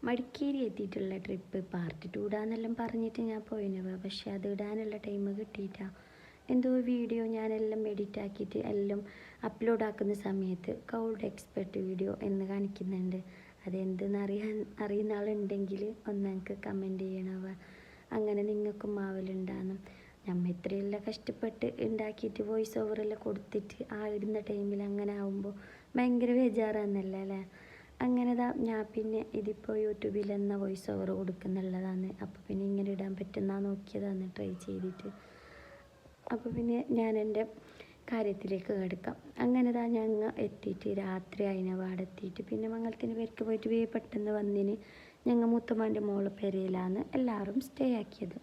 മടിക്കേരി എത്തിയിട്ടുള്ള trip part 2 ഇടാന്നെല്ലാം പറഞ്ഞിട്ട് ഞാൻ പോയിനവ. പക്ഷെ അത് ഇടാനുള്ള ടൈം കിട്ടിയിട്ടാ. എന്തോ വീഡിയോ ഞാനെല്ലാം എഡിറ്റ് ആക്കിയിട്ട് എല്ലാം അപ്ലോഡ് ആക്കുന്ന സമയത്ത് കൗൾഡ് എക്സ്പെർട്ട് വീഡിയോ എന്ന് കാണിക്കുന്നുണ്ട്. അതെന്തെന്ന് അറിയുന്ന ആളുണ്ടെങ്കിൽ ഒന്ന് എനിക്ക് കമൻറ്റ് ചെയ്യണവ. അങ്ങനെ നിങ്ങൾക്കും ആവലുണ്ടാകും. നമ്മൾ ഇത്രയെല്ലാം കഷ്ടപ്പെട്ട് ഉണ്ടാക്കിയിട്ട് വോയിസ് ഓവറെല്ലാം കൊടുത്തിട്ട് ആ ഇടുന്ന ടൈമിൽ അങ്ങനെ ആകുമ്പോൾ ഭയങ്കര ബേജാറാന്നല്ലേ അല്ലേ. അങ്ങനെ ഞാൻ പിന്നെ ഇതിപ്പോൾ യൂട്യൂബിൽ എന്ന വോയിസ് ഓവർ കൊടുക്കുന്നുള്ളതാണ്. അപ്പോൾ പിന്നെ ഇങ്ങനെ ഇടാൻ പറ്റുന്ന നോക്കിയതാണ് ട്രൈ ചെയ്തിട്ട്. അപ്പോൾ പിന്നെ ഞാൻ എൻ്റെ കാര്യത്തിലേക്ക് കിടക്കാം. അങ്ങനെ ഞങ്ങൾ എത്തിയിട്ട് രാത്രി അതിനെ വാടെത്തിയിട്ട് പിന്നെ മംഗലത്തിൻ്റെ പേർക്ക് പോയിട്ട് പെട്ടെന്ന് വന്നിന്. ഞങ്ങൾ മൂത്തമ്മാൻ്റെ മോളെ പെരയിലാണ് എല്ലാവരും സ്റ്റേ ആക്കിയത്.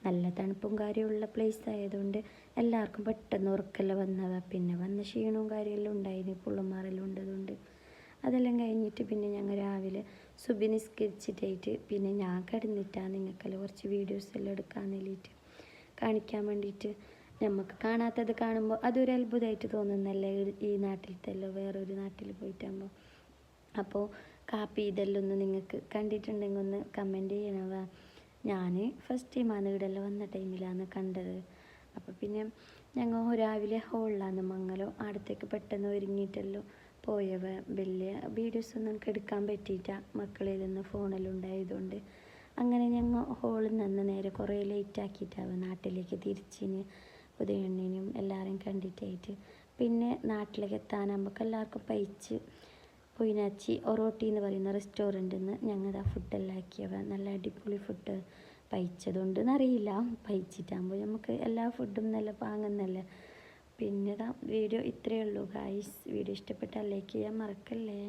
നല്ല തണുപ്പും കാര്യമുള്ള പ്ലേസ് ആയതുകൊണ്ട് എല്ലാവർക്കും പെട്ടെന്ന് ഉറക്കെല്ലാം വന്നതാണ്. പിന്നെ വന്ന ക്ഷീണവും കാര്യമെല്ലാം ഉണ്ടായിന്, പുള്ളന്മാരെല്ലാം ഉണ്ടതുകൊണ്ട്. അതെല്ലാം കഴിഞ്ഞിട്ട് പിന്നെ ഞങ്ങൾ രാവിലെ സുബി നിസ്കരിച്ചിട്ടായിട്ട് പിന്നെ ഞാൻ കിടന്നിട്ടാണ് നിങ്ങൾക്കെല്ലാം കുറച്ച് വീഡിയോസ് എല്ലാം എടുക്കാൻ വേണ്ടിയിട്ട് കാണിക്കാൻ വേണ്ടിയിട്ട്. നമുക്ക് കാണാത്തത് കാണുമ്പോൾ അതൊരു അത്ഭുതമായിട്ട് തോന്നുന്നല്ലേ ഈ നാട്ടിലത്തെല്ലോ വേറൊരു നാട്ടിൽ പോയിട്ടാകുമ്പോൾ. അപ്പോൾ കാപ്പി ഇതെല്ലാം ഒന്ന് നിങ്ങൾക്ക് കണ്ടിട്ടുണ്ടെങ്കിൽ ഒന്ന് കമൻറ്റ് ചെയ്യണവ. ഞാൻ ഫസ്റ്റ് ടൈമാണ് ഇവിടെല്ലാം വന്ന ടൈമിലാണ് കണ്ടത്. അപ്പോൾ പിന്നെ ഞങ്ങൾ രാവിലെ ഹോളിലാണ് മംഗലം. അടുത്തേക്ക് പെട്ടെന്ന് ഒരുങ്ങിയിട്ടല്ലോ പോയവ. വലിയ വീഡിയോസൊന്നും നമുക്ക് എടുക്കാൻ പറ്റിയിട്ട, മക്കളിൽ നിന്ന് ഫോണെല്ലാം ഉണ്ടായതുകൊണ്ട്. അങ്ങനെ ഞങ്ങൾ ഹോളിൽ നിന്ന് നേരെ കുറേ ലേറ്റ് ആക്കിയിട്ടാവുക നാട്ടിലേക്ക് തിരിച്ചിന്. ഉദയണ്ണിനും എല്ലാവരെയും കണ്ടിട്ടായിട്ട് പിന്നെ നാട്ടിലേക്ക് എത്താനാകുമ്പോൾ എല്ലാവർക്കും പൈച്ച് പൊയിനാച്ചി ഒറോട്ടി എന്ന് പറയുന്ന റെസ്റ്റോറൻറ്റിൽ നിന്ന് ഞങ്ങൾ ആ ഫുഡെല്ലാം ആക്കിയവ. നല്ല അടിപൊളി ഫുഡ്. പൈച്ചതുകൊണ്ടെന്ന് അറിയില്ല, പൈച്ചിട്ടാകുമ്പോൾ നമുക്ക് എല്ലാ ഫുഡും നല്ല പാങ്ങുന്നല്ല. പിന്നെ വീഡിയോ ഇത്രയേ ഉള്ളൂ ഗായ്സ്. വീഡിയോ ഇഷ്ടപ്പെട്ടാൽ ലൈക്ക് ചെയ്യാൻ മറക്കല്ലേ.